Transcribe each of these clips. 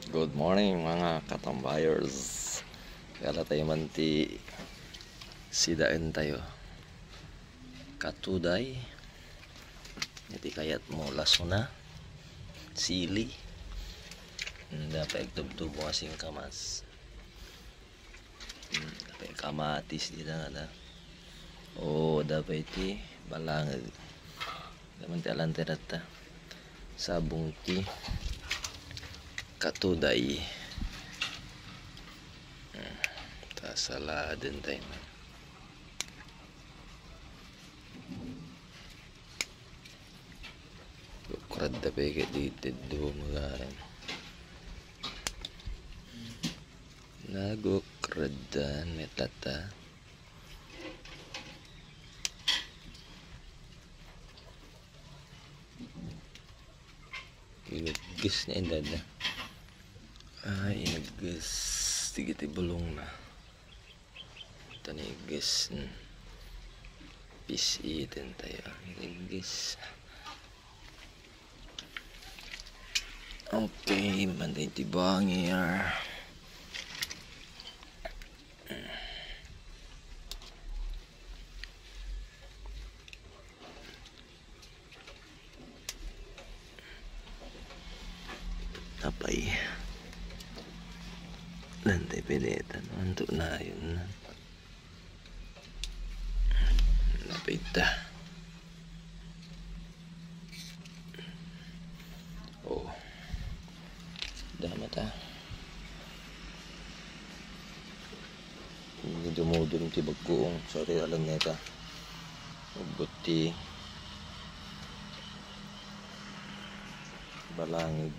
Good morning mga katambayers. Kala tayo manti sidaan tayo. Katuday. Iti kayat mo laso na. Sili. Dapat tubtubo kasing kamas. Dapat kamatis dito nga. Dapat iti balangag. Dapat iti alantirata. Sabong ti katuday. Tasaladen tayo. Lukrad na peke ditid do magaran. Nagokradan metata. Inagis na indad na. Inagis. Tigiti bulong na. Tanigis. Pisitin tayo. Inagis. Okay, banday tibang here. Apay. Nanti pilitan untuk na yun. Napita. Damat dumudun ti bagkuong. Sorry alam neta. Ubuti. Balangig.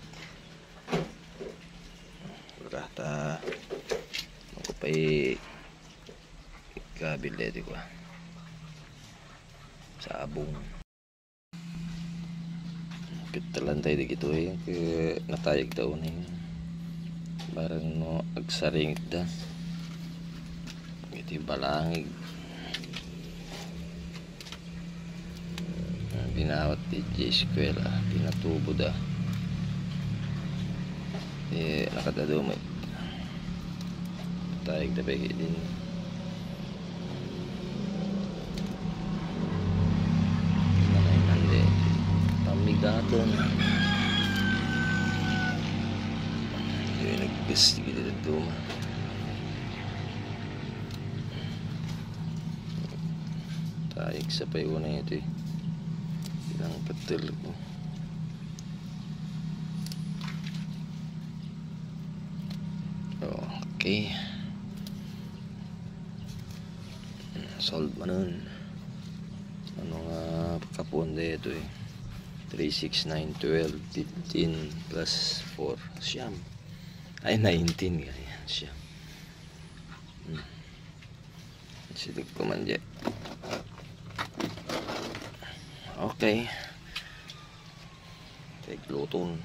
Rata ako pa'y kabili ko sabong kitalan tayo dito natayag daw na yun barang no agsaring da iti balangig binawat di eskwela pinatubo da nakadadumay tayag na bagi din nanay pamigaton yun nagpis kita na duma tayag sa payuna ito ilang patil ko. Okay. Solve man nun. Ano nga kapunde ito 3, 6, 9, 12, 15 plus 4 siyam. Ay 19 ganyan siyam. Silig ko man dyan. Okay. Take luton.